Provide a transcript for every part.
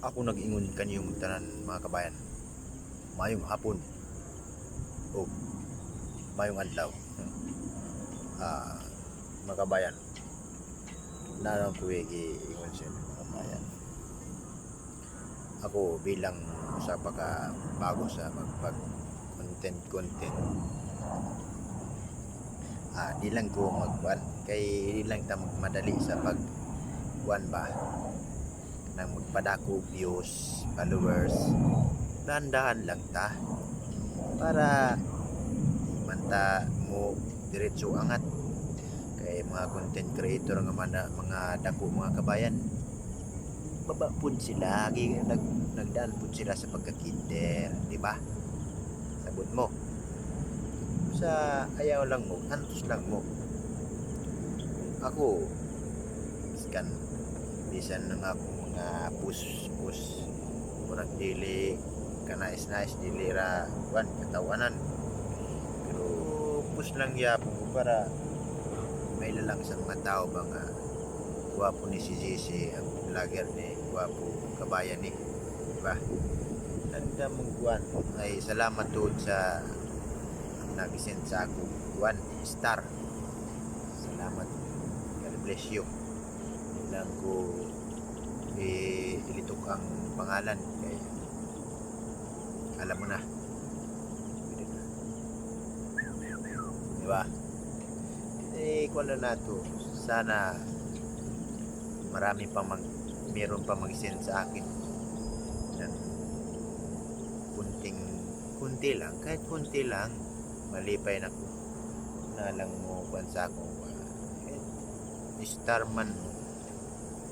Ako nag-ingon kanyong tanan mga kabayan. Mayong hapon o mayong adlaw. Ah, mga kabayan, nalang ko i-ingon sa inyo mga kabayan. Ako bilang sa pagka bago sa magpag content, di lang ko magkuan kay di lang ta magmadali sa pagkuan ba nang magpadako views, followers. Dahan-dahan lang ta para manta mo diretso angat kay mga content creator nga mga dako mga kabayan, baba pud sila nagdaan pud sila sa pagkakinder, di ba? Sabot mo sa ayaw lang mo, antos lang mo. Ako iskan bisan nga akong mga push murag dili kanais-nais dili ra kuan katawanan, pero push lang yapon ko para may lalang sa mga tao ba nga gwapo ni si JC, ang vlogger ni gwapo kabayan ni, diba? Nagda mong kuan ay salamat tuod sa nag-send sa ako kuan star. Salamat, God bless you. Lang ko ilitok ang pangalan kay alam mo na, diba? Kuan na nato, sana marami pa meron pa mag-send sa akin ng kunti lang, kahit kunti lang malipay na ko na lang mo kuan sa akong star man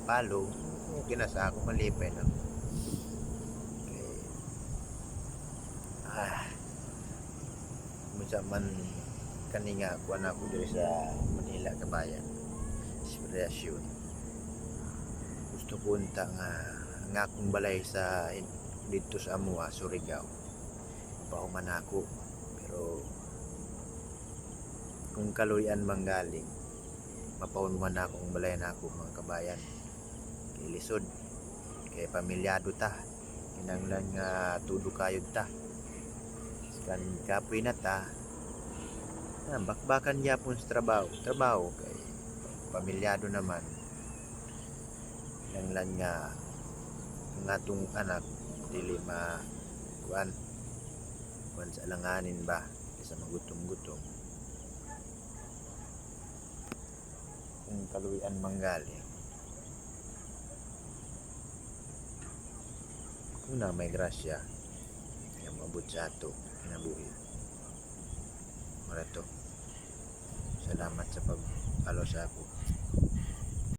follow okay na sa ako, malipay na ko. Musa man kaninga kuan ako diri sa Manila kabayan, inspirasyon. Gusto ko unta nga akong balay sa dito sa Amua, Surigao. Pahuman ako, pero kung kaluyan manggaling mapahon man akong balay na ako mga kabayan. Kay lisod, kay pamilyado ta, kinanglan nga tudo kayod ta. Kan kapoy na ta, bakbakan yapon sa trabaho kay pamilyado naman. Kinanglan nga ang atong anak dili kuan sa alanganin ba sa magutom-gutom. Kung kaluyan manggaling, kung na may grasya yung mabut sa ato kinabuhi. Mara to, salamat sa pag-follow sa ako.